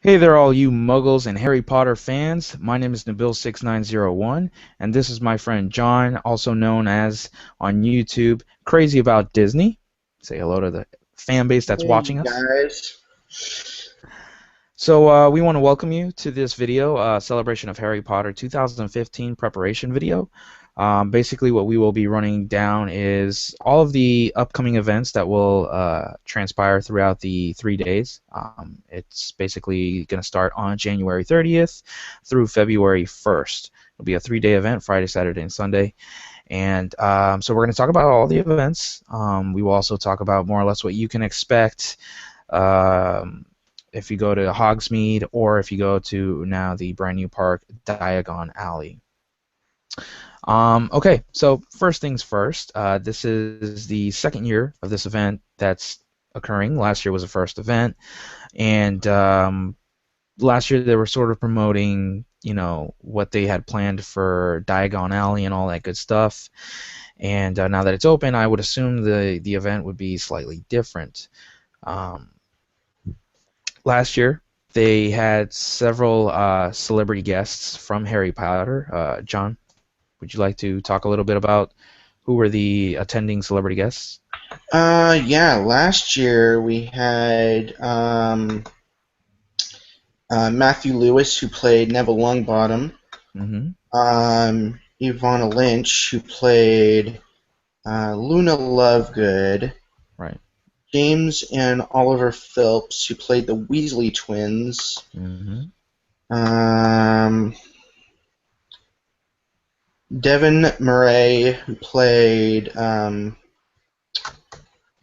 Hey there, all you Muggles and Harry Potter fans. My name is Nabil6901, and this is my friend John, also known as on YouTube Crazy About Disney. Say hello to the fan base that's Hey watching us. guys. So we want to welcome you to this video, celebration of Harry Potter 2015 preparation video. Basically, what we will be running down is all of the upcoming events that will transpire throughout the 3 days. It's basically going to start on January 30th through February 1st. It'll be a 3-day event, Friday, Saturday, and Sunday. And so we're going to talk about all the events. We will also talk about more or less what you can expect. Um, if you go to Hogsmeade or if you go to now the brand new park, Diagon Alley. Okay, so first things first, this is the second year of this event that's occurring. Last year was the first event, and last year they were sort of promoting, what they had planned for Diagon Alley and all that good stuff. And now that it's open, I would assume the event would be slightly different. Um, Last year, they had several celebrity guests from Harry Potter. John, would you like to talk a little bit about who were the attending celebrity guests? Yeah, last year we had Matthew Lewis, who played Neville Longbottom, Mm-hmm. Ivana Lynch, who played Luna Lovegood, Right. James and Oliver Phelps, who played the Weasley twins, Mm-hmm. um, Devin Murray, who played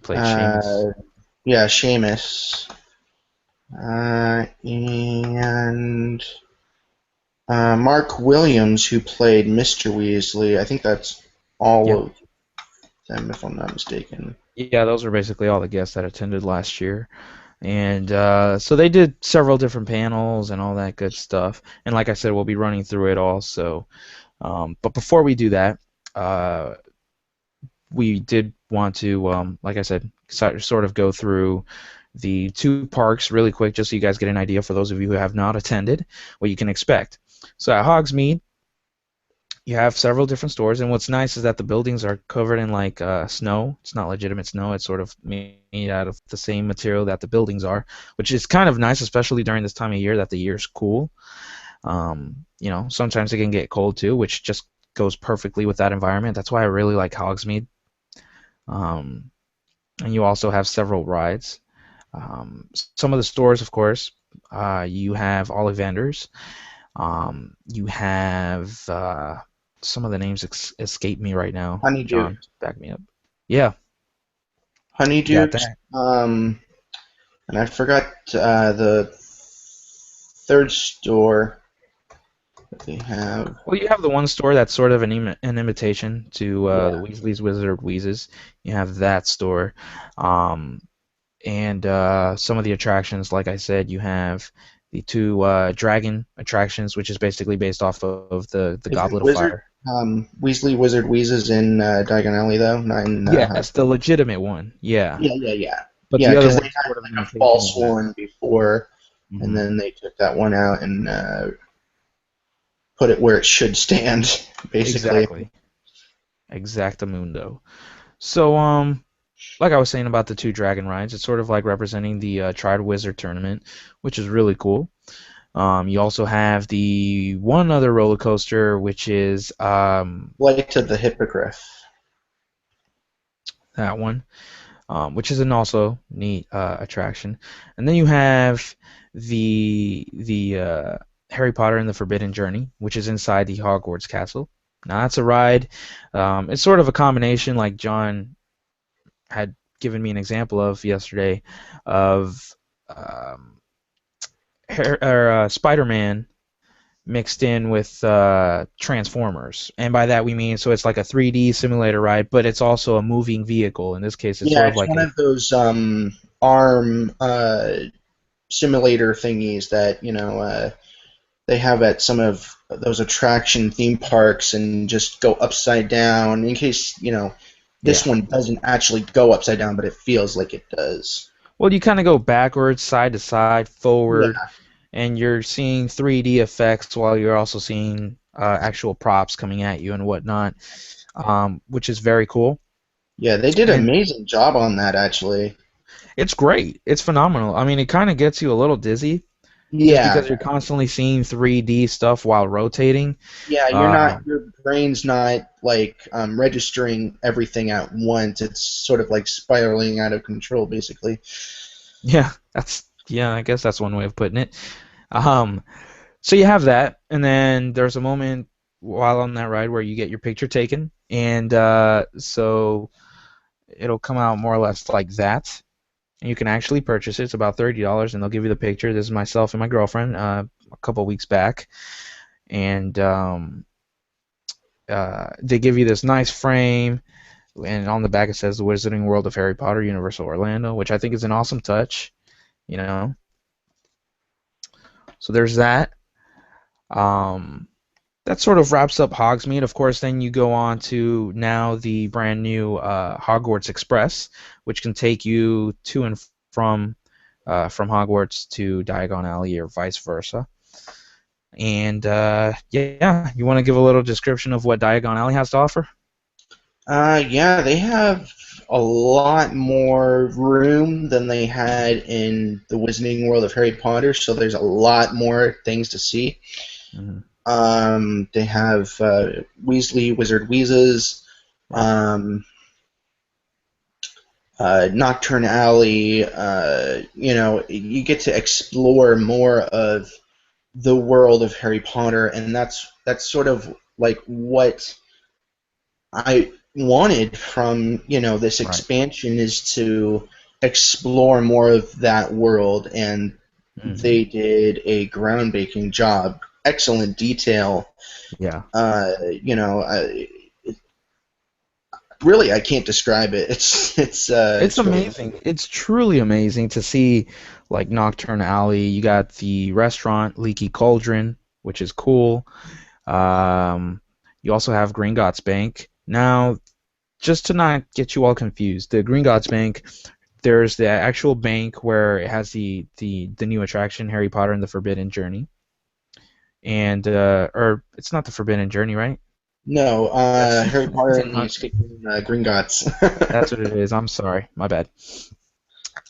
Played Seamus. uh, yeah, Seamus, and Mark Williams, who played Mr. Weasley. I think that's all Yeah. of them, if I'm not mistaken. Yeah, those were basically all the guests that attended last year. And so they did several different panels and all that good stuff. And like I said, we'll be running through it all. So, but before we do that, uh, we did want to, like I said, sort of go through the two parks really quick, just so you guys get an idea for those of you who have not attended, what you can expect. So at Hogsmeade, you have several different stores, and what's nice is that the buildings are covered in like snow. It's not legitimate snow. It's sort of made out of the same material that the buildings are, which is kind of nice, especially during this time of year that the year's cool. Sometimes it can get cold too, which just goes perfectly with that environment. That's why I really like Hogsmeade. Um, and you also have several rides. Some of the stores, of course, you have Ollivanders. You have some of the names escape me right now. Honeydew. John, back me up. Yeah, you got Honeydukes. that. And I forgot the third store that they have. Well, you have the one store that's sort of an imitation to the Yeah. Weasley's Wizard Wheezes. You have that store. Um, and some of the attractions, like I said, you have the two dragon attractions, which is basically based off of the Is it Goblet of Wizard? Fire. Weasley Wizard Wheezes in Diagon Alley, though? Not in Yes, the legitimate one. Yeah, Yeah, yeah, yeah. but Yeah, the other because they one is had sort of an like a imitation of false that. one before, and Hmm. then they took that one out and put it where it should stand, basically. Exactly. Exactamundo. So, like I was saying about the two dragon rides, it's sort of like representing the Triad Wizard tournament, which is really cool. You also have the one other roller coaster, which is Flight of the Hippogriff. that one, which is an also neat attraction. And then you have the Harry Potter and the Forbidden Journey, which is inside the Hogwarts castle. Now that's a ride. It's sort of a combination, like John had given me an example of yesterday, of um, Spider-Man mixed in with Transformers, and by that we mean so it's like a 3D simulator ride, but it's also a moving vehicle. In this case, it's Yeah, sort of it's like one a of those arm simulator thingies that they have at some of those attraction theme parks and just go upside down. In case this yeah. one doesn't actually go upside down, but it feels like it does. Well, you kind of go backwards, side to side, Yeah, forward. and you're seeing 3D effects while you're also seeing actual props coming at you and whatnot, which is very cool. Yeah, they did an And amazing job on that actually. it's great. It's phenomenal. I mean, it kind of gets you a little dizzy just Yeah, because you're constantly seeing 3D stuff while rotating. yeah, you're not, Uh, your brain's not like registering everything at once. It's sort of like spiraling out of control, basically. yeah, I guess that's one way of putting it. Um, so you have that, and then there's a moment while on that ride where you get your picture taken, and so it'll come out more or less like that. And you can actually purchase it. It's about $30, and they'll give you the picture. This is myself and my girlfriend a couple weeks back, and they give you this nice frame, and on the back it says the Wizarding World of Harry Potter, Universal Orlando, which I think is an awesome touch. You know, so there's that. Um, that sort of wraps up Hogsmeade. Of course, then you go on to now the brand new Hogwarts Express, which can take you to and from Hogwarts to Diagon Alley or vice versa. And yeah, you want to give a little description of what Diagon Alley has to offer? Yeah, they have a lot more room than they had in the Wizarding World of Harry Potter, so there's a lot more things to see. Mm-hmm. They have Weasley Wizard Wheezes, Right. um, Nocturne Alley. You get to explore more of the world of Harry Potter, and that's sort of like what I wanted from this Right. expansion, is to explore more of that world, and Mm-hmm. they did a groundbreaking job. Excellent detail. Yeah. Uh, you know, I, Really, I can't describe it. It's It's really amazing. It's truly amazing to see like Nocturne Alley. You got the restaurant Leaky Cauldron, which is cool. Um, you also have Gringotts Bank. Now, just to not get you all confused, the Gringotts Bank, there's the actual bank where it has the new attraction Harry Potter and the Forbidden Journey, and or it's not the Forbidden Journey, right? no. That's Harry it's Potter in and the Hunt. Escaping Gringotts. That's what it is. I'm sorry, my bad.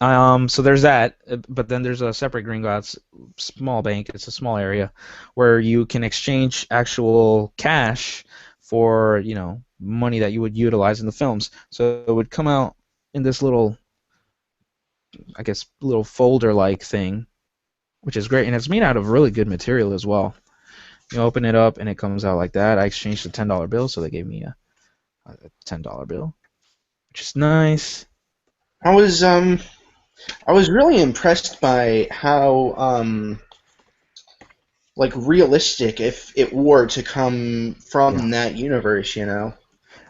So there's that, but then there's a separate Gringotts small bank. It's a small area where you can exchange actual cash for, money that you would utilize in the films. So it would come out in this little, I guess, little folder-like thing, which is great, and it's made out of really good material as well. You open it up and it comes out like that. I exchanged a $10 bill, so they gave me a $10 bill, which is nice. I was um I was really impressed by how like realistic, if it were to come Yeah, from that universe.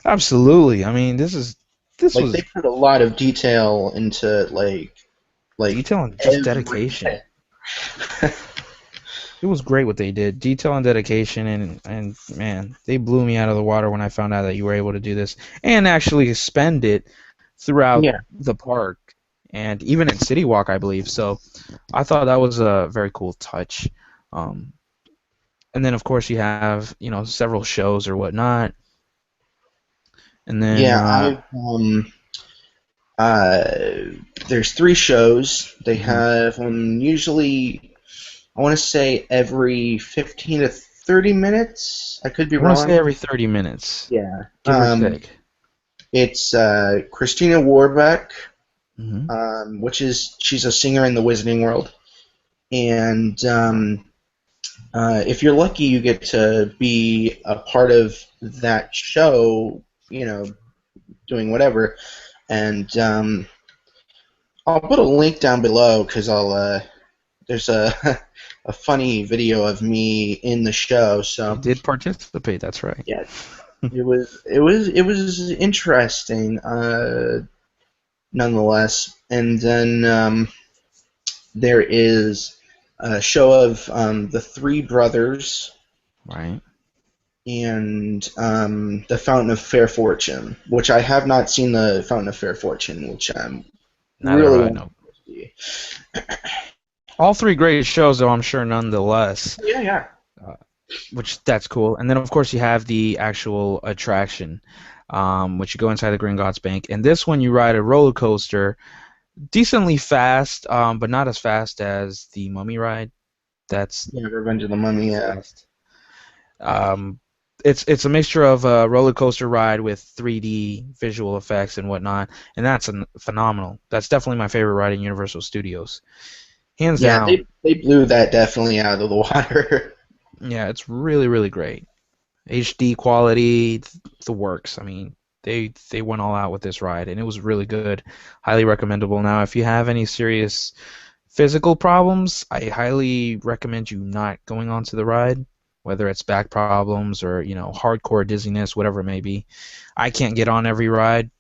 absolutely. I mean, this Like they was put a lot of detail into like detail and just everything. dedication. It was great what they did. Detail and dedication, and man, they blew me out of the water when I found out that you were able to do this and actually spend it throughout Yeah, the park and even in City Walk, I believe. So I thought that was a very cool touch. Um, and then of course you have several shows or whatnot, and then yeah. Uh there's three shows. They mhm. have usually, I want to say, every 15 to 30 minutes. I could be I want to wrong. say every 30 minutes, Yeah. give or take. It's Christina Warbeck, Hmm. which is, she's a singer in the Wizarding World, and Right. if you're lucky, you get to be a part of that show. Doing whatever, and I'll put a link down below because there's a a funny video of me in the show. You So did participate. That's right. yeah, it was interesting, nonetheless. And then there is a show of the three brothers Right. and the Fountain of Fair Fortune, which I have not seen, the Fountain of Fair Fortune, which I'm Neither have really I. wanting No. to see. All three great shows, though I'm sure nonetheless. Yeah, yeah. Uh, which that's cool. And then of course you have the actual attraction, which you go inside the Green Gods Bank. And this one you ride a roller coaster, decently fast, but not as fast as the Mummy ride. That's Yeah, Revenge of the Mummy. Yeah. fast. Um, it's a mixture of a roller coaster ride with 3D visual effects and whatnot, and that's phenomenal. That's definitely my favorite ride in Universal Studios, hands Yeah, down. they blew that definitely out of the water. Yeah, it's really really great. HD quality, the works. I mean, they went all out with this ride, and it was really good. Highly recommendable. Now, if you have any serious physical problems, I highly recommend you not going onto the ride, whether it's back problems or hardcore dizziness, whatever it may be. I can't get on every ride,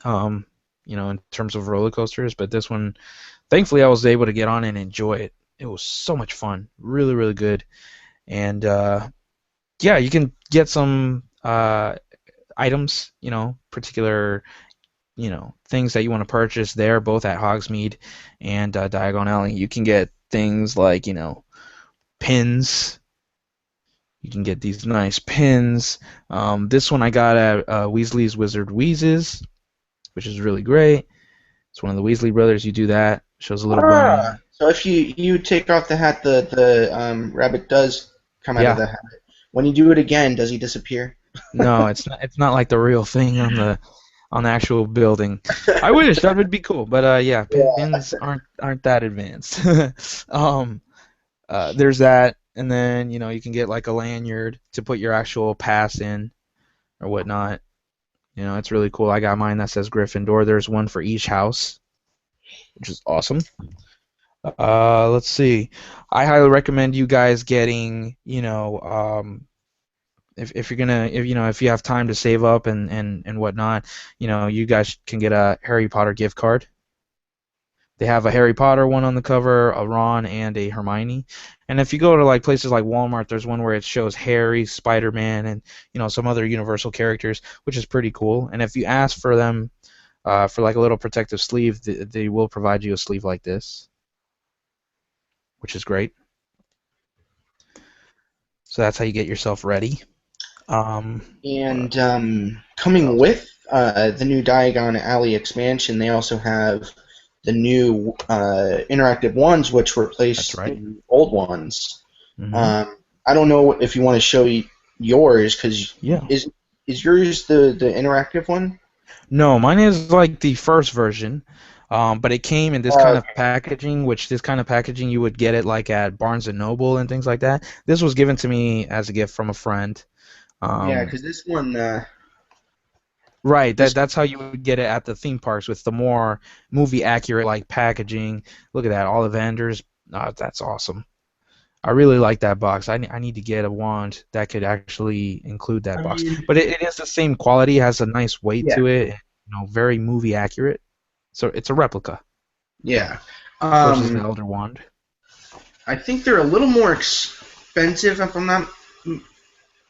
um, in terms of roller coasters, but this one, thankfully, I was able to get on and enjoy it. It was so much fun, really, really good, and yeah, you can get some items, particular, things that you want to purchase there, both at Hogsmeade and Diagon Alley. You can get things like, pins. You can get these nice pins. This one I got at Weasley's Wizard Wheezes, which is really great. It's one of the Weasley brothers. You do that, shows a little Ah, bone. so if you take off the hat, the rabbit does come out of Yeah, the hat. When you do it again, does he disappear? no, it's not like the real thing on the actual building. I wish that would be cool, but yeah, Yeah. pins aren't that advanced. um, there's that, and then you can get like a lanyard to put your actual pass in or whatnot. It's really cool. I got mine that says Gryffindor. There's one for each house, which is awesome. Let's see. I highly recommend you guys getting, if you're gonna, if you have time to save up and whatnot, you guys can get a Harry Potter gift card. They have a Harry Potter one on the cover, a Ron, and a Hermione. And if you go to like places like Walmart, there's one where it shows Harry, Spider-Man, and some other Universal characters, which is pretty cool. And if you ask for them for like a little protective sleeve, they will provide you a sleeve like this, which is great. So that's how you get yourself ready. What And coming else? with the new Diagon Alley expansion, they also have the new interactive ones, which That's replace right. the old ones. Hmm. I don't know if you want to show yours, because Yeah. is yours the interactive one? No, mine is like the first version, but it came in this kind of packaging, which this kind of packaging you would get it like at Barnes and Noble and things like that. This was given to me as a gift from a friend. Yeah, Um, because this one, right, this that's how you would get it at the theme parks with the more movie accurate like packaging. Look at that, Ollivanders. That's awesome. I really like that box. I need to get a wand that could actually include that I box. mean, But it is the same quality, has a nice weight yeah, to it, very movie accurate. So it's a replica yeah. versus the Um, Elder Wand. I think they're a little more expensive, if I'm not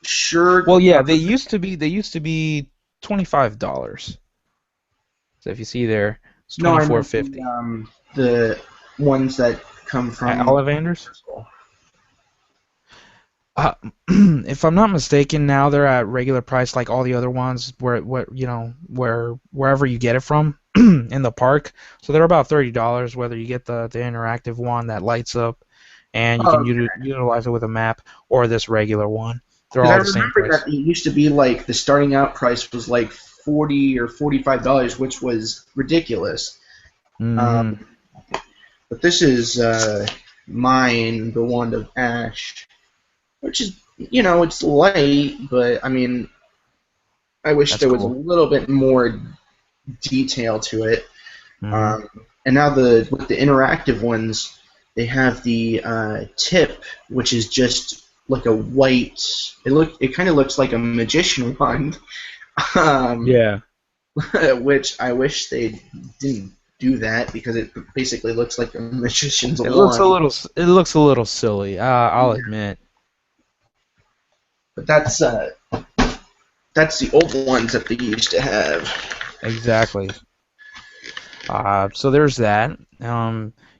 sure. Well, yeah, they used to be $25. So if you see there, it's No, twenty I four meant fifty. the ones that come At from Ollivanders? Universal. Uh, if I'm not mistaken, now they're at regular price like all the other ones wherever you get it from in the park. So they're about $30 whether you get the interactive one that lights up and you can Oh, utilize it with a map or this regular one. They're because I all the same remember price. that it used to be like the starting out price was like 40 or $45, which was ridiculous. Hmm. Um, but this is mine, the Wand of Ash, which is it's light, but I mean I wish That's there was a cool. little bit more detail to it. Hmm. Um, and now with the interactive ones, they have the tip, which is just like a white. It kind of looks like a magician wand, um, Yeah. which I wish they didn't do that because it basically looks like a magician's It looks a wand. little it looks a little silly. I'll Yeah. admit. But that's the old ones that they used to have. Exactly. So there's that.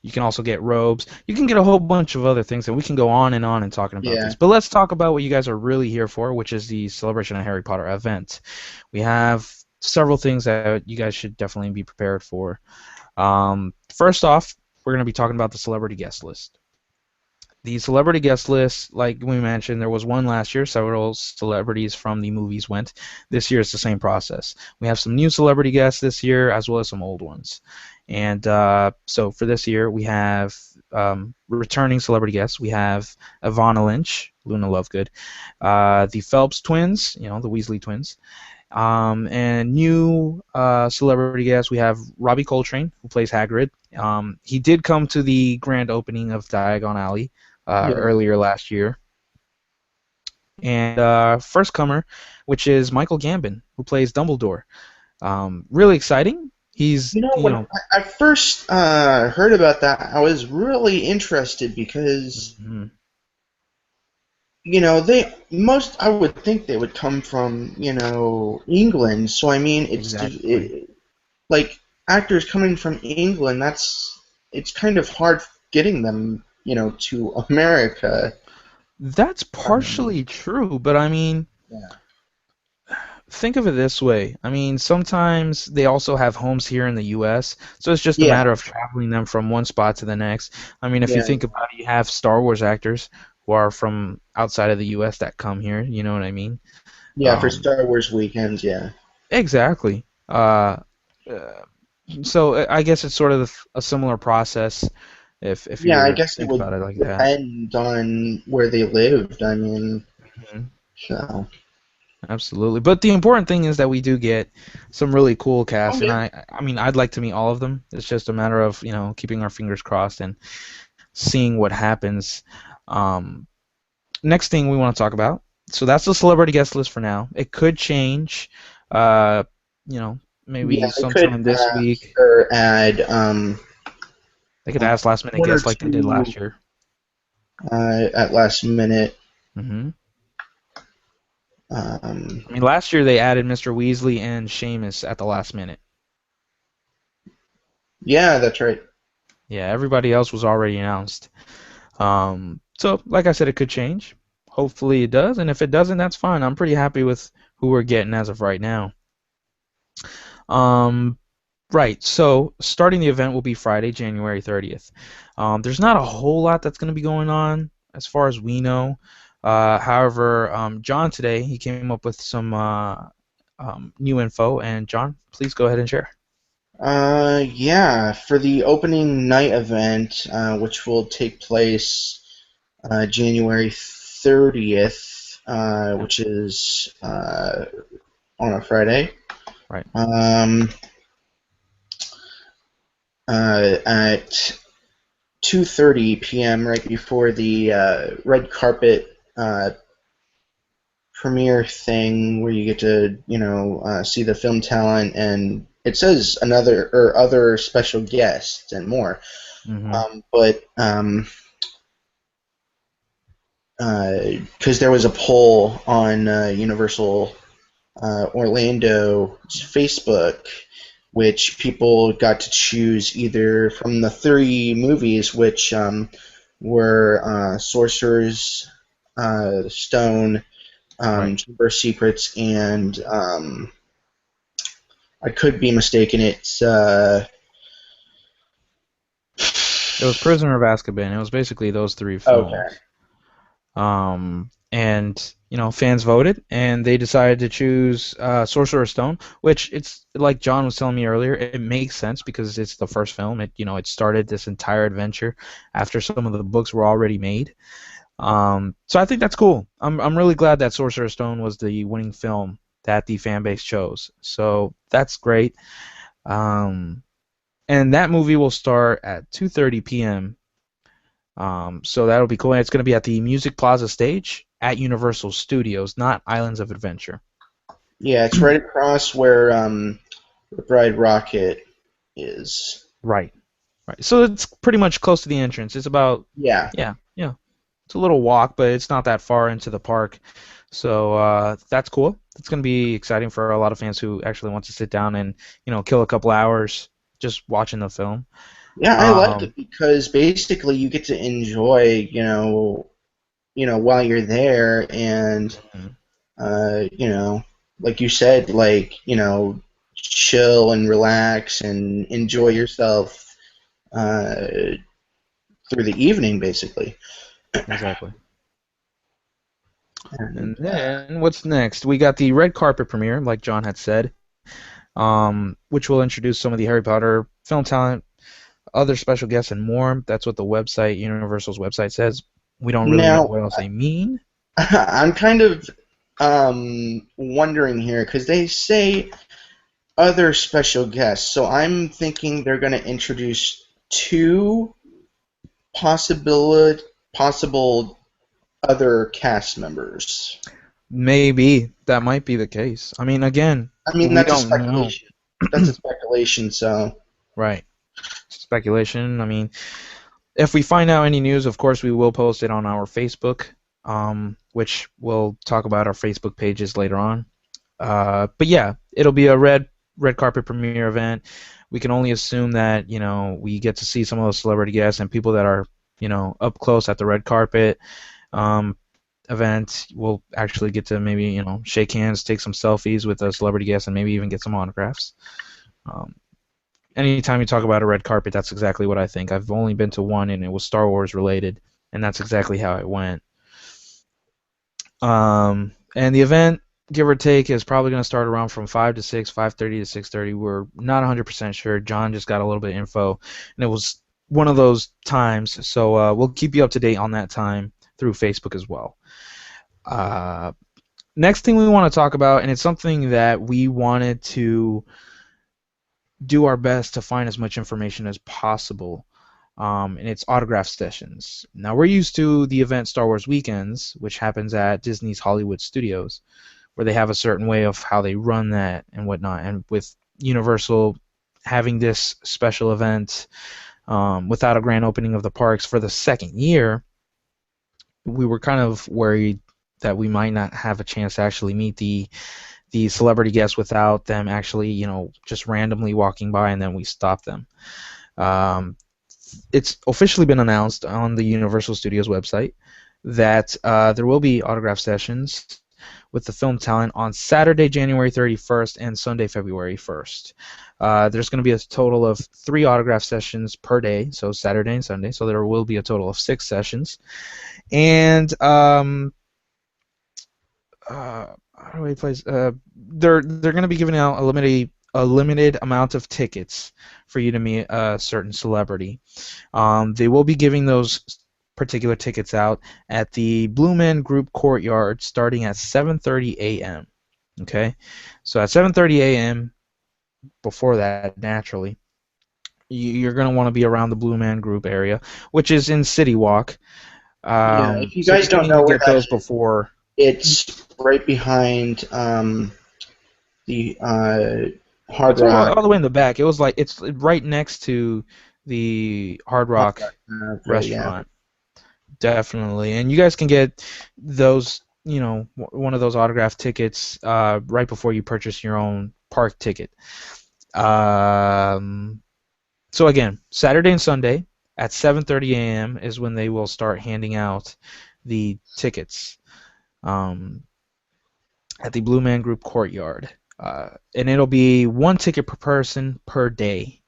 You can also get robes. You can get a whole bunch of other things, and we can go on and talking about Yeah. these. But let's talk about what you guys are really here for, which is the Celebration of Harry Potter event. We have several things that you guys should definitely be prepared for. First off, we're going to be talking about the celebrity guest list. The celebrity guest list, like we mentioned, there was one last year. Several celebrities from the movies went. This year it's the same process. We have some new celebrity guests this year, as well as some old ones. And so for this year, we have returning celebrity guests. We have Ivana Lynch, Luna Lovegood, the Phelps twins, the Weasley twins. And new celebrity guests, we have Robbie Coltrane, who plays Hagrid. He did come to the grand opening of Diagon Alley Yeah. earlier last year. And first comer, which is Michael Gambon, who plays Dumbledore. Really exciting. He's, When I first heard about that, I was really interested because mhm, they most I would think they would come from England. So I mean, exactly. like actors coming from England. It's kind of hard getting them to America. That's Um, partially true, but I mean, yeah. think of it this way. I mean, sometimes they also have homes here in the U.S., so it's just a Yeah. matter of traveling them from one spot to the next. I mean, if you Yeah. think about it, you have Star Wars actors who are from outside of the U.S. that come here. You know what I mean? Yeah. For Um, Star Wars weekends. Yeah. exactly. Uh, so I guess it's sort of a similar process if you Yeah. were I to guess it think would about it like that. depend on where they lived. I mean, Mhm. so. Absolutely. But the important thing is that we do get some really cool Oh casts, and yeah. I mean I'd like to meet all of them. It's just a matter of, keeping our fingers crossed and seeing what happens. Um, Next thing we want to talk about. So that's the celebrity guest list for now. It could change, uh, you know, Yeah. maybe They could sometime this week. add They could ask last minute one or guests like they did two last year. at last minute. hmm Um, I mean, last year they added Mr. Weasley and Seamus at the last minute. yeah, that's right. Yeah, everybody else was already announced. So, like I said, it could change. Hopefully it does, and if it doesn't, that's fine. I'm pretty happy with who we're getting as of right now. Um, right, so starting the event will be Friday, January 30th. There's not a whole lot that's going to be going on as far as we know. However, John today, he came up with some new info, and John, please go ahead and share. Yeah, for the opening night event, which will take place January 30th, Yep, which is on a Friday, right. um, at 2:30 p.m., right before the red carpet premiere thing, where you get to see the film talent, and it says another or other special guests and more. Mm-hmm. But because there was a poll on Universal Orlando's Facebook, which people got to choose either from the three movies, which were Sorcerer's Stone, Right. Chamber of Secrets, and I could be mistaken. It's It was Prisoner of Azkaban. It was basically those three okay. films. And fans voted, and they decided to choose Sorcerer's Stone, which it's like John was telling me earlier. It makes sense because it's the first film. It started this entire adventure after some of the books were already made. So I think that's cool. I'm really glad that Sorcerer's Stone was the winning film that the fan base chose. So that's great. Um, and that movie will start at 2:30 p.m. So that'll be cool. And it's going to be at the Music Plaza stage at Universal Studios, not Islands of Adventure. Yeah, it's right across where Bride Rocket is. Right. Right. So it's pretty much close to the entrance. It's about, Yeah. yeah, yeah. It's a little walk, but it's not that far into the park. So that's cool. It's going to be exciting for a lot of fans who actually want to sit down and kill a couple hours. just watching the film. Yeah, I liked Um, it because basically you get to enjoy, while you're there, and mhm, like you said, like, chill and relax and enjoy yourself uh, through the evening, basically. exactly. And And then what's next? We got the red carpet premiere, like John had said, which will introduce some of the Harry Potter film talent, other special guests, and more. That's what the website, Universal's website, says. We don't really know now what else they mean. I'm kind of wondering here because they say other special guests, so I'm thinking they're going to introduce two possible other cast members. Maybe that might be the case. I mean, again, I mean, we that's a don't know. speculation. That's a speculation. So Right. Speculation. I mean, if we find out any news, of course, we will post it on our Facebook, which we'll talk about our Facebook pages later on. But yeah, it'll be a red carpet premiere event. We can only assume that we get to see some of those celebrity guests and people that are up close at the red carpet um, event. We'll actually get to maybe shake hands, take some selfies with a celebrity guest, and maybe even get some autographs. Um, Anytime you talk about a red carpet, that's exactly what I think. I've only been to one, and it was Star Wars related, and that's exactly how it went. And the event, give or take, is probably going to start around from 5 to 6, 5:30 to 6:30. We're not 100% sure. John just got a little bit of info, and it was one of those times. So we'll keep you up to date on that time through Facebook as well. Uh, Next thing we want to talk about, and it's something that we wanted to do our best to find as much information as possible. And it's autograph sessions. Now, we're used to the event Star Wars Weekends, which happens at Disney's Hollywood Studios, where they have a certain way of how they run that and whatnot. And with Universal having this special event without a grand opening of the parks for the second year, we were kind of worried that we might not have a chance to actually meet the celebrity guests without them actually, just randomly walking by and then we stop them. Um, it's officially been announced on the Universal Studios website that there will be autograph sessions with the film talent on Saturday, January 31st and Sunday, February 1st. There's going to be a total of 3 autograph sessions per day, so Saturday and Sunday, so there will be a total of 6 sessions. And how do I place? They're going to be giving out a limited amount of tickets for you to meet a certain celebrity. They will be giving those particular tickets out at the Blue Man Group Courtyard starting at 7:30 a.m. Okay, so at 7:30 a.m. before that, naturally, you're going to want to be around the Blue Man Group area, which is in City Walk. yeah, if you So guys you can don't know even where get that those is, before. it's right behind the Hard It's Rock. all the way in the back. It was like it's right next to the Hard Hard Rock Rock, okay, yeah. restaurant, definitely. And you guys can get those, one of those autograph tickets right before you purchase your own park ticket. Um, so again, Saturday and Sunday at 7:30 a.m. is when they will start handing out the tickets at the Blue Man Group Courtyard. And it'll be one ticket per person per day.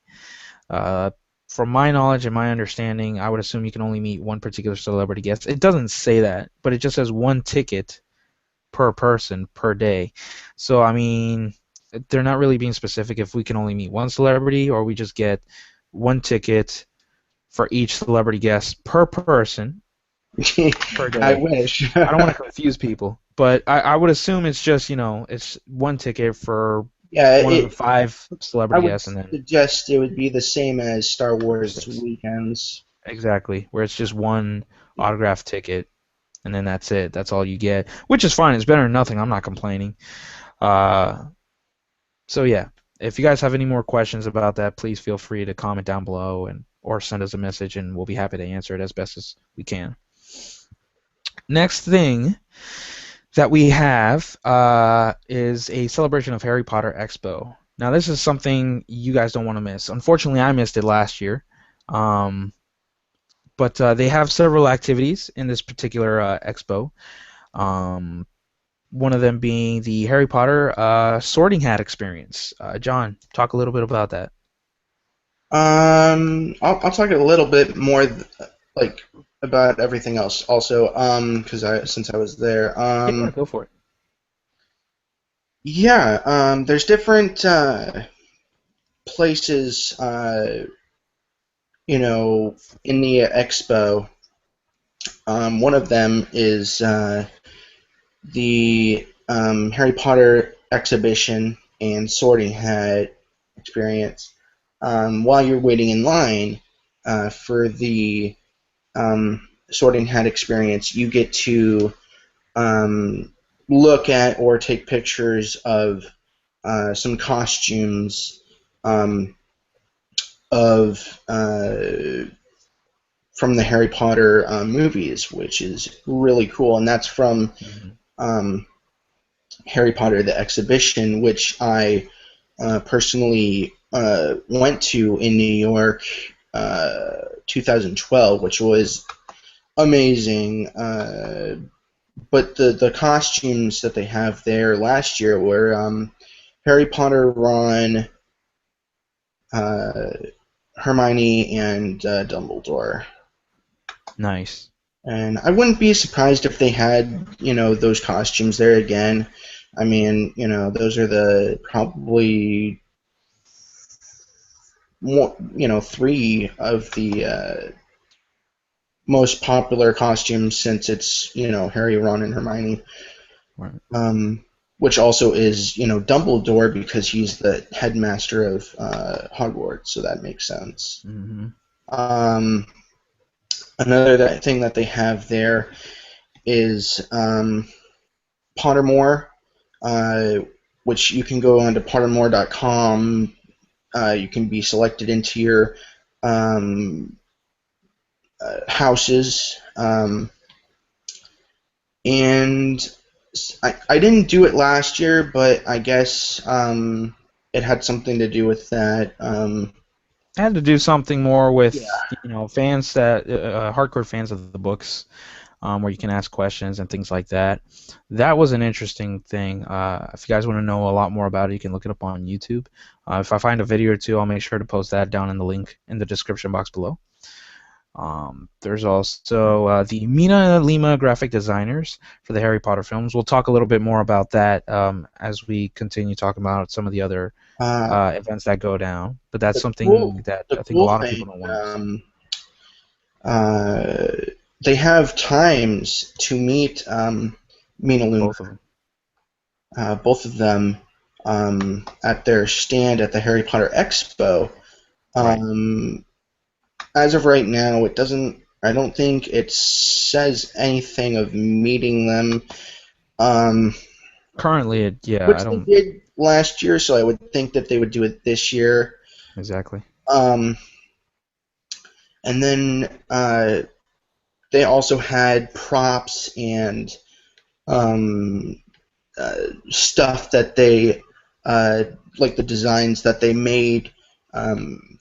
Uh, from my knowledge and my understanding, I would assume you can only meet one particular celebrity guest. It doesn't say that, but it just says one ticket per person per day. So, I mean, they're not really being specific if we can only meet one celebrity or we just get one ticket for each celebrity guest per person per I day. wish. I don't want to confuse people, but I would assume it's just, it's one ticket for Yeah, one of the 5 I celebrity would guests, and then suggest it would be the same as Star Wars 6. weekends. Exactly, where it's just one Yeah. autograph ticket, and then that's it. That's all you get, which is fine. It's better than nothing. I'm not complaining. Uh, so yeah, if you guys have any more questions about that, please feel free to comment down below and or send us a message, and we'll be happy to answer it as best as we can. Next thing that we have is a celebration of Harry Potter Expo. Now, this is something you guys don't want to miss. Unfortunately, I missed it last year. Um, but they have several activities in this particular expo. Um, one of them being the Harry Potter sorting hat experience. John, talk a little bit about that. I'll talk a little bit more like about everything else also, because since I was there. Yeah, go for it. Yeah, there's different places, in the expo. One of them is the Harry Potter exhibition and sorting hat experience. While you're waiting in line for the sorting hat experience, you get to look at or take pictures of some costumes um, of from the Harry Potter movies, which is really cool, and that's from Hmm. um, Harry Potter the exhibition, which I personally went to in New York 2012, which was amazing. But the costumes that they have there last year were Harry Potter, Ron, uh, Hermione, and Dumbledore. Nice. And I wouldn't be surprised if they had, those costumes there again. I mean, those are the probably more, three of the most popular costumes since it's, Harry, Ron, and Hermione. Right. Um, which also is, Dumbledore because he's the headmaster of Hogwarts, so that makes sense. Hmm. Um, another thing that they have there is Pottermore, uh, which you can go onto Pottermore.com. You can be selected into your um, houses. And I didn't do it last year, but I guess it had something to do with that. I had to do something more with Yeah. fans that hardcore fans of the books, where you can ask questions and things like that. That was an interesting thing. If you guys want to know a lot more about it, you can look it up on YouTube. If I find a video or two, I'll make sure to post that down in the link in the description box below. There's also the MinaLima graphic designers for the Harry Potter films. We'll talk a little bit more about that as we continue talking about some of the other Uh, events that go down. But that's the something cool that the I think a cool lot of thing, people don't want to miss. uh, they have times to meet MinaLuma, Both of them. both of them at their stand at the Harry Potter Expo. Right. Um, as of right now, it doesn't. I don't think it says anything of meeting them, um, Currently, yeah, I which they don't did last year. So I would think that they would do it this year. exactly. Um, and then they also had props and um, stuff that they uh, like the designs that they made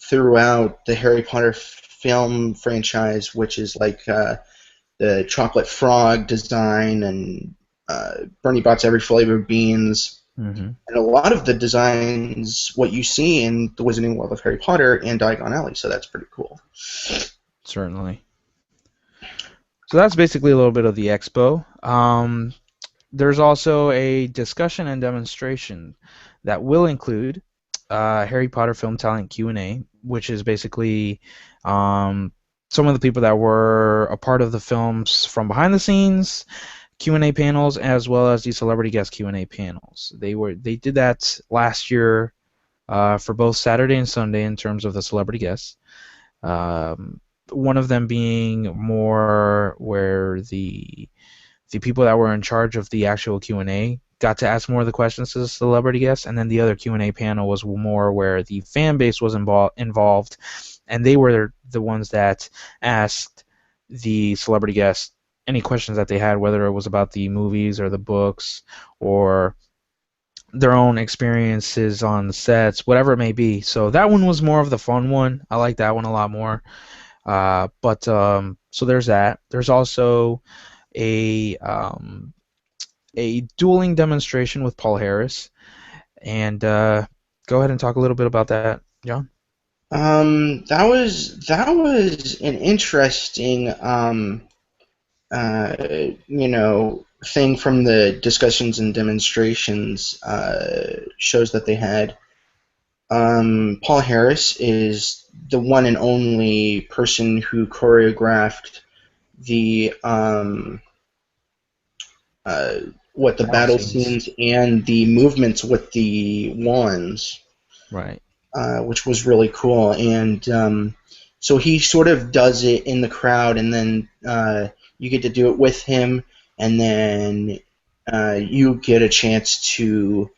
throughout the Harry Potter film franchise, which is like the chocolate frog design and Bernie Bot's every flavor of beans. Hmm. And a lot of the designs, what you see in the Wizarding World of Harry Potter and Diagon Alley, so that's pretty cool. Certainly. So that's basically a little bit of the expo. There's also a discussion and demonstration that will include Harry Potter film talent Q&A, which is basically um, some of the people that were a part of the films from behind the scenes Q&A panels, as well as the celebrity guest Q&A panels. They did that last year for both Saturday and Sunday in terms of the celebrity guests. Um, one of them being more where the people that were in charge of the actual Q&A got to ask more of the questions to the celebrity guests, and then the other Q&A panel was more where the fan base was involved, and they were the ones that asked the celebrity guests any questions that they had, whether it was about the movies or the books or their own experiences on the sets, whatever it may be. So that one was more of the fun one. I like that one a lot more. But so there's that. There's also a dueling demonstration with Paul Harris, and go ahead and talk a little bit about that, John. That was an interesting thing from the discussions and demonstrations shows that they had. Paul Harris is the one and only person who choreographed the uh, what the Battle battle scenes, scenes and the movements with the wands, right? which was really cool. And so he sort of does it in the crowd, and then you get to do it with him, and then you get a chance to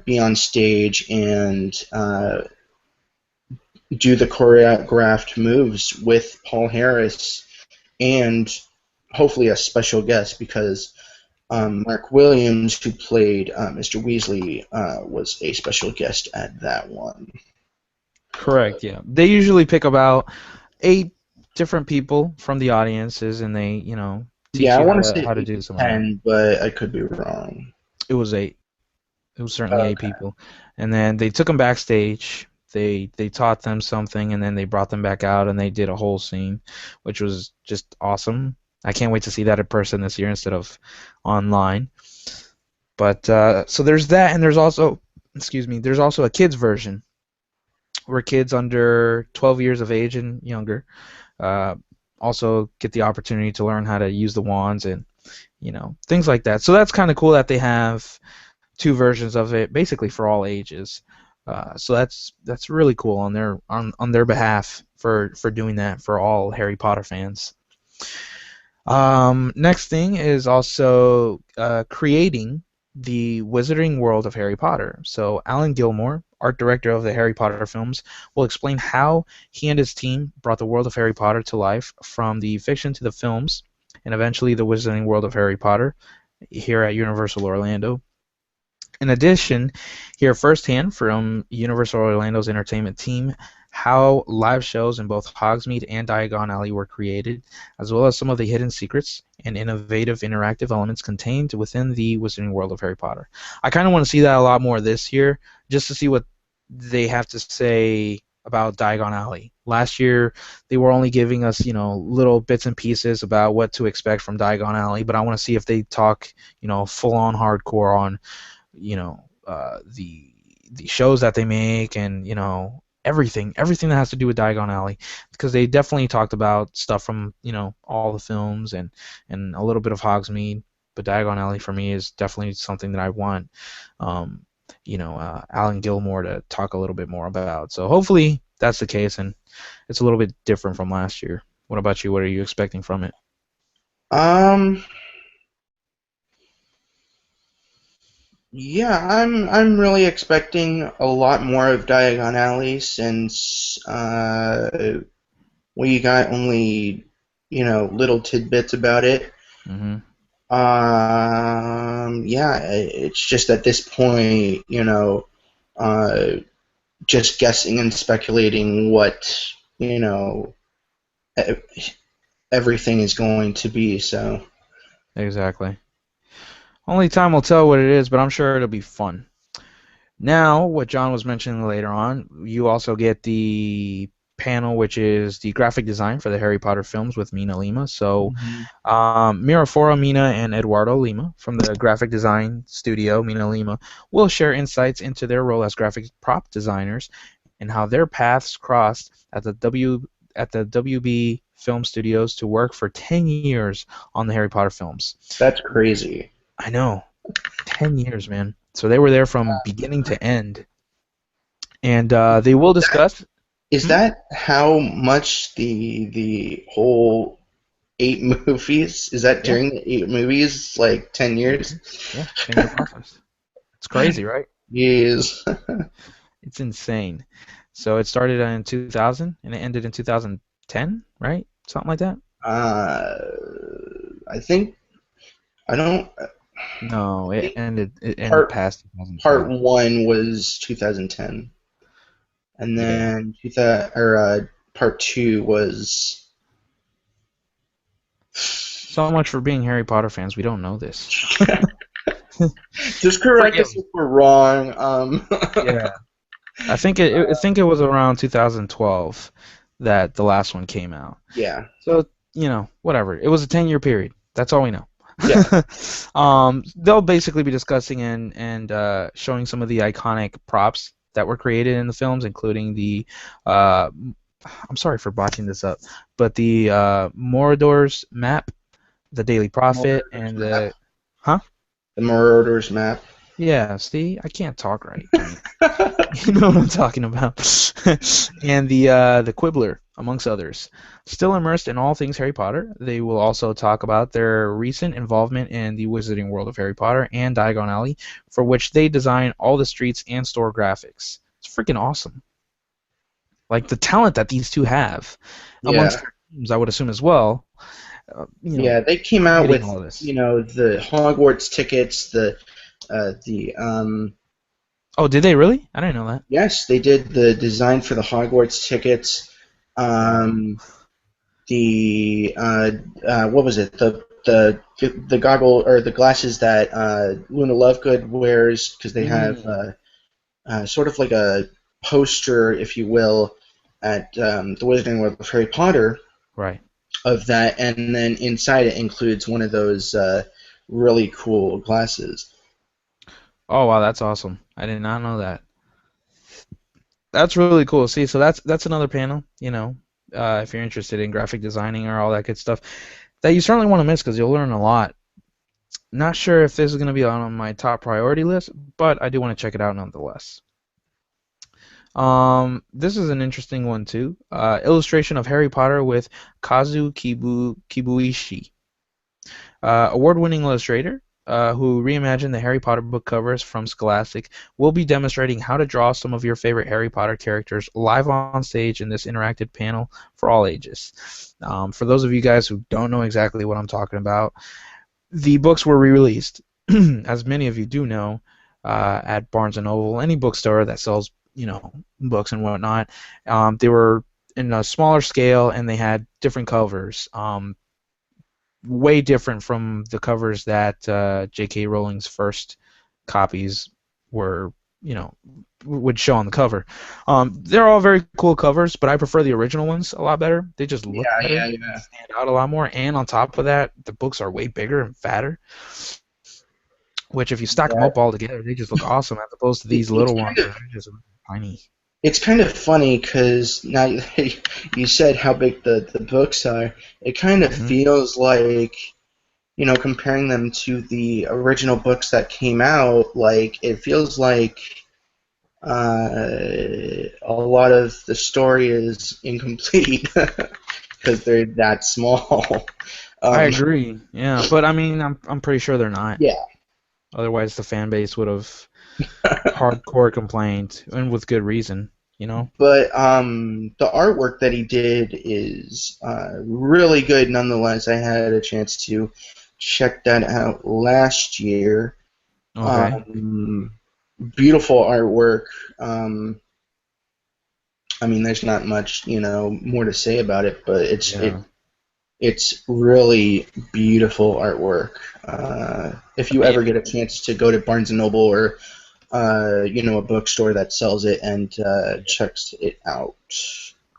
be on stage and do the choreographed moves with Paul Harris and hopefully a special guest because Mark Williams, who played Mr. Weasley, was a special guest at that one. Correct. Yeah, they usually pick about 8 different people from the audiences, and they, teach Yeah, I you want to how say to 8 do to some of that. 10, but I could be wrong. It was 8. It was certainly 8 Okay. people, and then they took them backstage. They taught them something, and then they brought them back out, and they did a whole scene, which was just awesome. I can't wait to see that in person this year instead of online. But so there's that, and there's also, excuse me, there's also a kids version where kids under 12 years of age and younger uh, also get the opportunity to learn how to use the wands and things like that. So that's kind of cool that they have 2 versions of it, basically for all ages. So that's really cool on their behalf for doing that for all Harry Potter fans. Next thing is also creating the Wizarding World of Harry Potter. So Alan Gilmore, art director of the Harry Potter films, will explain how he and his team brought the world of Harry Potter to life from the fiction to the films, and eventually the Wizarding World of Harry Potter here at Universal Orlando. In addition, hear firsthand from Universal Orlando's entertainment team how live shows in both Hogsmeade and Diagon Alley were created, as well as some of the hidden secrets and innovative interactive elements contained within the Wizarding World of Harry Potter. I kind of want to see that a lot more this year, just to see what they have to say about Diagon Alley. Last year, they were only giving us, little bits and pieces about what to expect from Diagon Alley, but I want to see if they talk, full on hardcore on the shows that they make and everything that has to do with Diagon Alley, because they definitely talked about stuff from all the films and a little bit of Hogsmeade, but Diagon Alley for me is definitely something that I want um, Alan Gilmore to talk a little bit more about. So hopefully that's the case and it's a little bit different from last year. What about you? What are you expecting from it? Um, yeah, I'm really expecting a lot more of Diagon Alley since we got only little tidbits about it. Hmm. Yeah, it's just at this point, uh, just guessing and speculating what e- everything is going to be. So, Exactly. Only time will tell what it is, but I'm sure it'll be fun. Now, what John was mentioning later on, you also get the panel, which is the graphic design for the Harry Potter films with Mina Lima. So, mhm. Mirafora Mina and Eduardo Lima from the graphic design studio, Mina Lima, will share insights into their role as graphic prop designers and how their paths crossed at the WB Film Studios to work for 10 years on the Harry Potter films. That's crazy. I know, 10 years, man. So they were there from beginning to end. And they will discuss. Is Hmm? that how much the whole 8 movies? Is that Yeah. during the 8 movies, like 10 years? Hmm. Yeah, 10-year process. It's crazy, right? Years. It's insane. So it started in 2000 and it ended in 2010, right? Something like that. I think I don't. No, I it think ended. It ended part past part 2010. one was 2010, and Yeah. then part two was. So much for being Harry Potter fans. We don't know this. Just correct Forgive us me. if we're wrong. Yeah. I think it was around 2012 that the last one came out. Yeah, So, whatever. It was a 10-year period. That's all we know. yeah, They'll basically be discussing and showing some of the iconic props that were created in the films, including the uh, I'm sorry for botching this up, but the Mordor's map, the Daily Prophet, Marauders and map. the huh? The Marauders map. Yeah, see, I can't talk right. I mean, you know what I'm talking about. And the Quibbler, amongst others. Still immersed in all things Harry Potter, they will also talk about their recent involvement in the wizarding world of Harry Potter and Diagon Alley, for which they design all the streets and store graphics. It's freaking awesome. Like the talent that these two have amongst Yeah, their teams, I would assume as well. yeah. They came out Creating with all of this. the Hogwarts tickets. The Oh, did they really? I didn't know that. Yes, they did the design for the Hogwarts tickets. Wow. Um, the what was it? The goggle or the glasses that Luna Lovegood wears because they have Mm, sort of like a poster, if you will, at the Wizarding World of Harry Potter right. of that, and then inside it includes one of those really cool glasses. Oh wow, that's awesome. I did not know that. That's really cool. See, so that's another panel, if you're interested in graphic designing or all that good stuff, that you certainly want to miss because you'll learn a lot. Not sure if this is going to be on my top priority list, but I do want to check it out nonetheless. This is an interesting one too. Illustration of Harry Potter with Kibuishi. Award-winning illustrator who reimagined the Harry Potter book covers from Scholastic will be demonstrating how to draw some of your favorite Harry Potter characters live on stage in this interactive panel for all ages. For those of you guys who don't know exactly what I'm talking about, the books were re-released, as many of you do know, at Barnes and Noble, any bookstore that sells, books and whatnot. They were in a smaller scale and they had different covers. Way different from the covers that J.K. Rowling's first copies were, would show on the cover. They're all very cool covers, but I prefer the original ones a lot better. They just look Yeah, better yeah, and yeah. stand out a lot more. And on top of that, the books are way bigger and fatter, which if you stack them Yeah. up all together, they just look awesome as opposed to It, these it's little kind ones of that are just tiny. it's kind of funny because now you said how big the books are. It kind of Hmm. feels like, comparing them to the original books that came out, like it feels like a lot of the story is incomplete because they're that small. I Um, agree. Yeah, but I mean, I'm pretty sure they're not. yeah, Otherwise, the fan base would have hardcore complained, and with good reason. You know. but the artwork that he did is really good nonetheless. I had a chance to check that out last year. Okay. Um, Beautiful artwork. Um, I mean, there's not much, more to say about it, but Yeah. it's really beautiful artwork. If you ever Maybe. get a chance to go to Barnes and Noble or a bookstore that sells it and checks it out.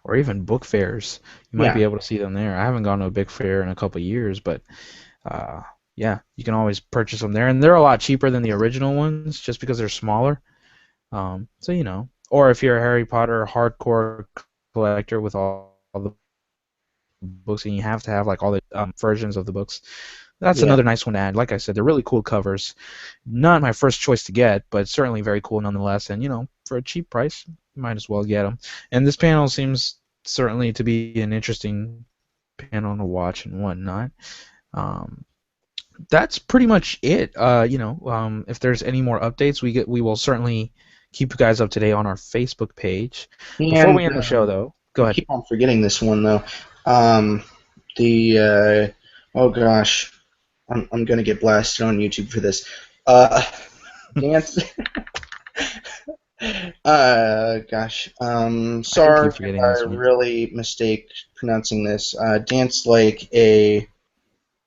Or even book fairs, you might Yeah, be able to see them there. I haven't gone to a big fair in a couple of years, but uh, yeah, you can always purchase them there, and they're a lot cheaper than the original ones, just because they're smaller. So or if you're a Harry Potter hardcore collector with all the books, and you have to have like all the versions of the books. That's yeah, another nice one to add. Like I said, they're really cool covers. Not my first choice to get, but certainly very cool nonetheless. And for a cheap price, you might as well get them. And this panel seems certainly to be an interesting panel to watch and whatnot. Um, that's pretty much it. If there's any more updates, we will certainly keep you guys up to date on our Facebook page. Before and we end the show, though, go I ahead. keep on forgetting this one though. Um, the oh gosh. I'm gonna get blasted on YouTube for this. Uh, dance. Gosh. I keep Sorry if forgetting I this one. really mistake pronouncing this. Dance like a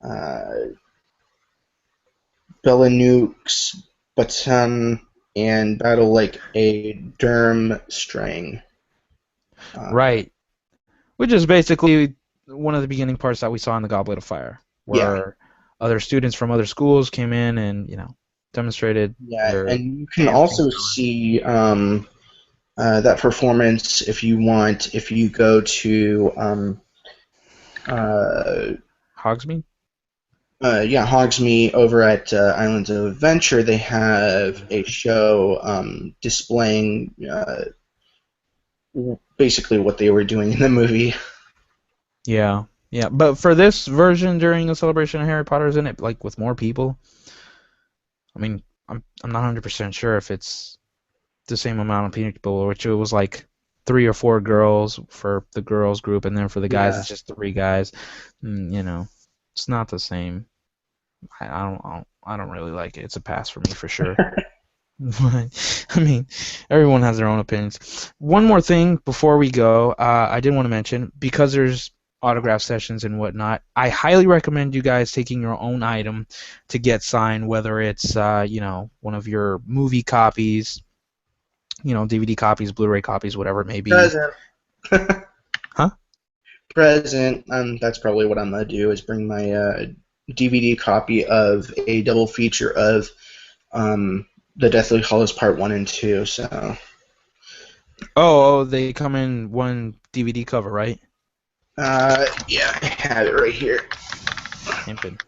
uh, Belenukes button and battle like a Durmstrang. Uh, Right. Which is basically one of the beginning parts that we saw in the Goblet of Fire, yeah, where other students from other schools came in and, demonstrated yeah, their and you can dancing also prowess. see that performance if you want. If you go to uh, Hogsmeade? yeah, Hogsmeade over at Islands of Adventure, they have a show displaying basically what they were doing in the movie. Yeah. Yeah. But for this version during the celebration of Harry Potter, isn't it like with more people? I mean, I'm not 100% sure if it's the same amount of people, which it was like three or four girls for the girls group, and then for the guys, Yeah. it's just three guys. It's not the same. I don't really like it. It's a pass for me for sure. But, I mean, everyone has their own opinions. One more thing before we go, I did want to mention because there's autograph sessions and whatnot. I highly recommend you guys taking your own item to get signed, whether it's one of your movie copies, DVD copies, Blu-ray copies, whatever it may be. Present. Huh? Present. That's probably what I'm gonna do is bring my DVD copy of a double feature of the Deathly Hallows Part One and Two. So Oh, they come in one DVD cover, right? yeah, I have it right here. Pimpin'.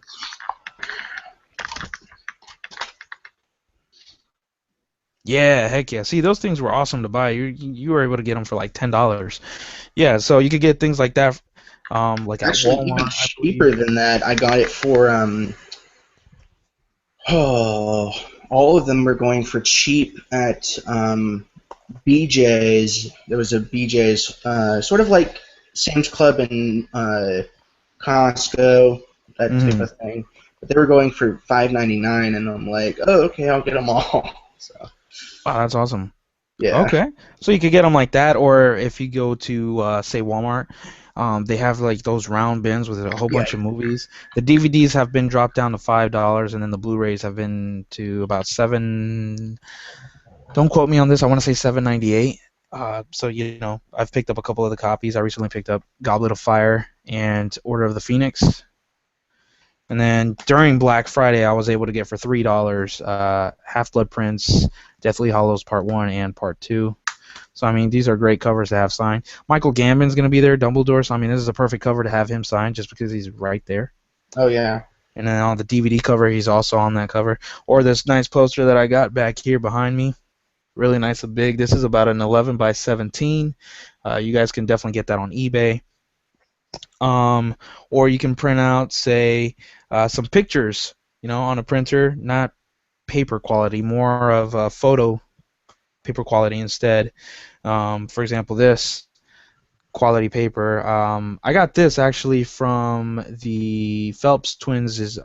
Yeah, heck yeah. See, those things were awesome to buy. You were able to get them for like $10. Yeah, so you could get things like that, like at Actually, even Walmart, I believe. cheaper than that. I got it for oh, all of them were going for cheap at BJ's. There was a BJ's, sort of like Sam's Club and Costco, that type Hmm. of thing. But they were going for $5.99, and I'm like, oh, okay, I'll get them all. So Wow, that's awesome. yeah, Okay, so you could get them like that, or if you go to say Walmart, they have like those round bins with a whole yeah, bunch of movies. The DVDs have been dropped down to $5, and then the Blu-rays have been to about seven. Don't quote me on this. I want to say 7.98. So I've picked up a couple of the copies. I recently picked up Goblet of Fire and Order of the Phoenix. And then during Black Friday, I was able to get for $3 Half Blood Prince, Deathly Hollows Part 1 and Part 2. So, I mean, these are great covers to have signed. Michael Gambon's going to be there, Dumbledore. So, I mean, this is a perfect cover to have him signed just because he's right there. oh yeah, And then on the DVD cover, he's also on that cover. Or this nice poster that I got back here behind me. Really nice and big. This is about an 11 by 17. You guys can definitely get that on eBay. Um, or you can print out, say, some pictures, on a printer, not paper quality, more of a photo paper quality instead. For example, this quality paper. I got this actually from the Phelps twins'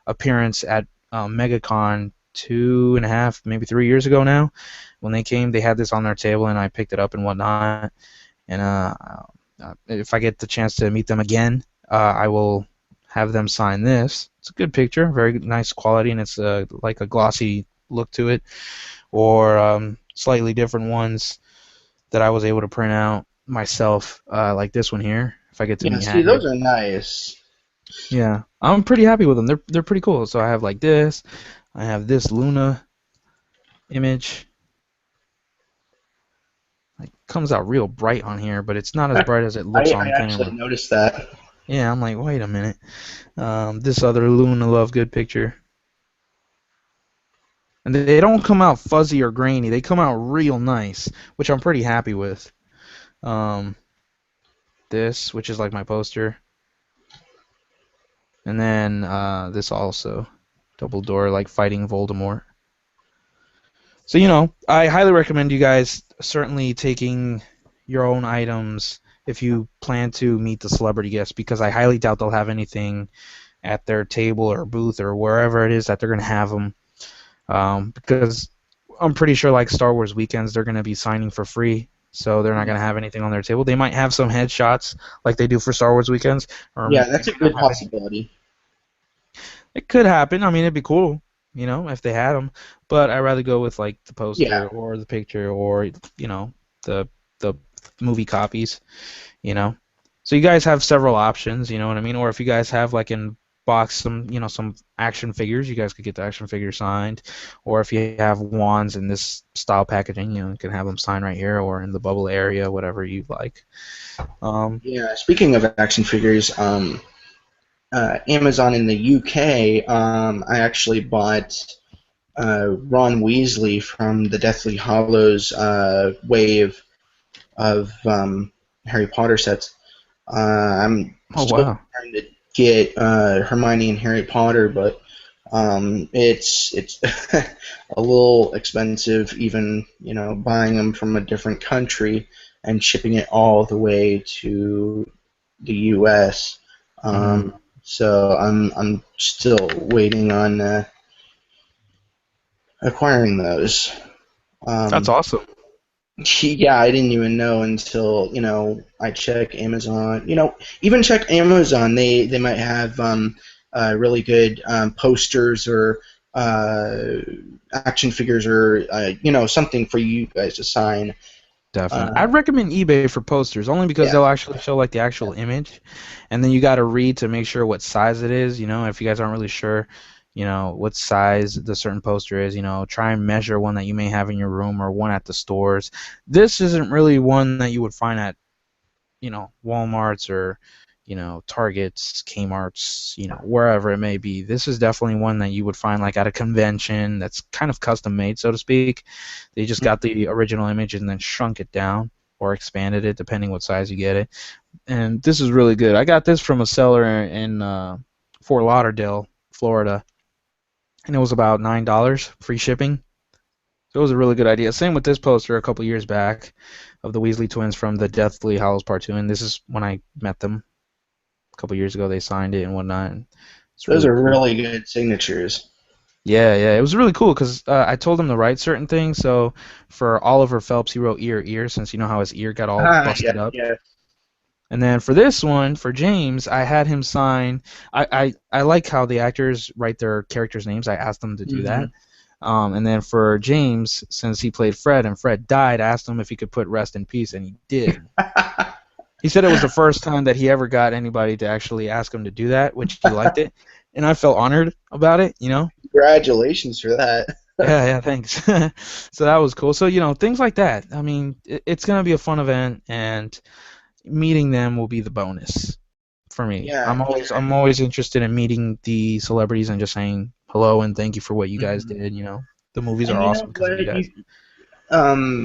appearance at MegaCon 2.5, maybe 3 years ago now. When they came, they had this on their table, and I picked it up and whatnot. And if I get the chance to meet them again, I will have them sign this. It's a good picture, very nice quality, and it's like a glossy look to it. Or slightly different ones that I was able to print out myself, like this one here. If I get to yeah. meet See, those Hagrid, are nice. yeah, I'm pretty happy with them. They're pretty cool. So I have like this. I have this Luna image. Like comes out real bright on here, but it's not as bright as it looks I on actually camera. noticed that. Yeah, I'm like, wait a minute. This other Luna Lovegood picture. And they don't come out fuzzy or grainy. They come out real nice, which I'm pretty happy with. Um, this, which is like my poster. And then this also. Dumbledore, like fighting Voldemort. So, I highly recommend you guys certainly taking your own items if you plan to meet the celebrity guests, because I highly doubt they'll have anything at their table or booth or wherever it is that they're going to have them. Because I'm pretty sure like Star Wars weekends, they're going to be signing for free. So they're not going to have anything on their table. They might have some headshots like they do for Star Wars weekends, or Yeah, they that's a might not good have any. possibility. It could happen. I mean, it'd be cool, if they had them. But I'd rather go with like the Yeah, poster or the picture or the the movie copies. You know. So you guys have several options. You know what I mean? Or if you guys have like in box some action figures, you guys could get the action figure signed. Or if you have wands in this style packaging, you can have them signed right here or in the bubble area, whatever you like. Um, yeah. Speaking of action figures, Amazon in the UK, I actually bought Ron Weasley from the Deathly Hallows wave of Harry Potter sets. I'm oh still wow. trying to get Hermione and Harry Potter, but it's a little expensive, even buying them from a different country and shipping it all the way to the U.S. Hmm. So I'm still waiting on acquiring those. That's Um, awesome. yeah, I didn't even know until I check Amazon. Even check Amazon, they might have really good posters or uh, action figures or something for you guys to sign. Definitely. Uh, I'd recommend eBay for posters only because yeah, they'll actually show like the actual image and then you got to read to make sure what size it is, if you guys aren't really sure, what size the certain poster is, try and measure one that you may have in your room or one at the stores. This isn't really one that you would find at Walmart's or Targets, Kmart's, wherever it may be. This is definitely one that you would find like at a convention that's kind of custom made, so to speak. They just got the original image and then shrunk it down or expanded it depending what size you get it. And this is really good. I got this from a seller in Fort Lauderdale, Florida, and it was about $9 free shipping. So it was a really good idea. Same with this poster a couple years back of the Weasley twins from the Deathly Hallows Part 2, and this is when I met them a couple years ago. They signed it and whatnot. And it's those really are cool. really good signatures. Yeah, yeah, it was really cool because I told him to write certain things. So for Oliver Phelps, he wrote ear, ear, since you know how his ear got all Ah, busted yeah, up. yeah. And then for this one, for James, I had him sign. I like how the actors write their characters' names. I asked them to do Hmm. that. And then for James, since he played Fred and Fred died, I asked him if he could put rest in peace, and he did. He said it was the first time that he ever got anybody to actually ask him to do that, which he liked it. And I felt honored about it. Congratulations for that. Yeah, yeah, thanks. So that was cool. So, things like that. I mean, it's going to be a fun event, and meeting them will be the bonus for me. Yeah, yeah. I'm always interested in meeting the celebrities and just saying hello and thank you for what you guys Mhm. did. The movies And are you know awesome because of you what? guys.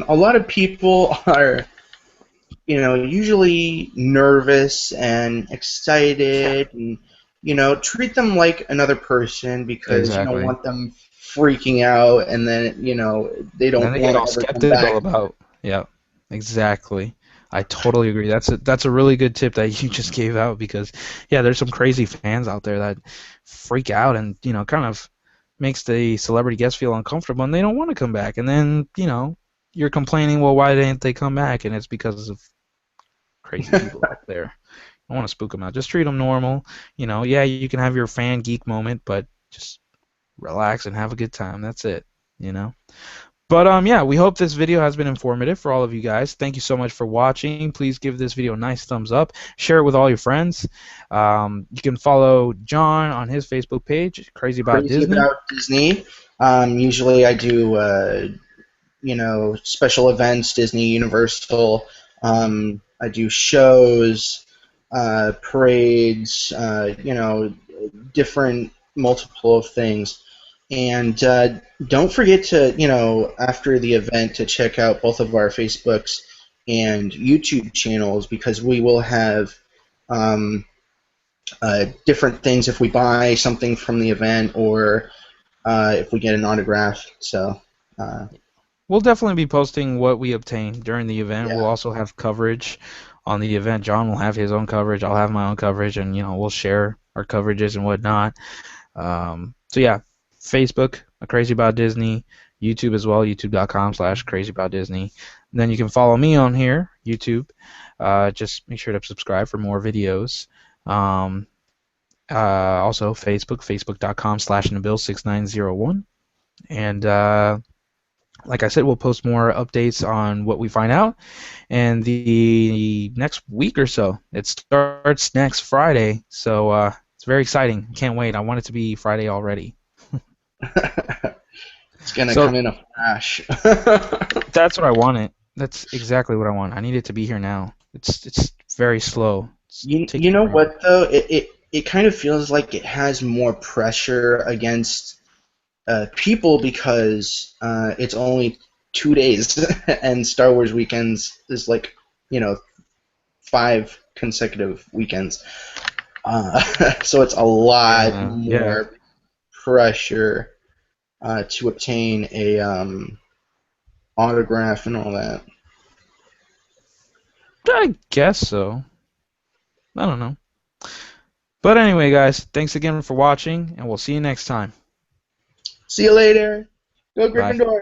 A lot of people are usually nervous and excited, and treat them like another person because you don't Exactly. want them freaking out, and then they And then don't they get want all to ever come skeptical back. about. Yeah, exactly. I totally agree. That's a really good tip that you just gave out because yeah, there's some crazy fans out there that freak out and kind of makes the celebrity guests feel uncomfortable and they don't want to come back. And then you're complaining, well, why didn't they come back? And it's because of crazy people out there. I want to spook them out. Just treat them normal. Yeah, you can have your fan geek moment, but just relax and have a good time. That's it. You know. But yeah, we hope this video has been informative for all of you guys. Thank you so much for watching. Please give this video a nice thumbs up. Share it with all your friends. You can follow John on his Facebook page, Crazy About Crazy Disney. about Disney. Usually I do special events, Disney, Universal. I do shows, parades, different multiple of things. And don't forget to, after the event, to check out both of our Facebooks and YouTube channels because we will have um, different things if we buy something from the event or if we get an autograph. So, uh, We'll definitely be posting what we obtain during the event. We'll yeah. also have coverage on the event. John will have his own coverage. I'll have my own coverage, and we'll share our coverages and whatnot. So yeah, Facebook, Crazy About Disney, YouTube as well, youtube.com/Crazy About Disney. And then you can follow me on here, YouTube. Just make sure to subscribe for more videos. Um, Also Facebook, facebook.com/Nabil6901. And like I said, we'll post more updates on what we find out. And the next week or so, it starts next Friday. So it's very exciting. Can't wait. I want it to be Friday already. It's gonna So come in a flash. that's what I wanted. That's exactly what I want. I need it to be here now. It's very slow. It's You taking know forever. what though? It kind of feels like it has more pressure against people because it's only 2 days, and Star Wars weekends is like, you know, 5 consecutive weekends. So it's a lot Yeah, more pressure to obtain a autograph and all that. I guess so. I don't know. But anyway, guys, thanks again for watching, and we'll see you next time. See you later. Go Bye. Gryffindor.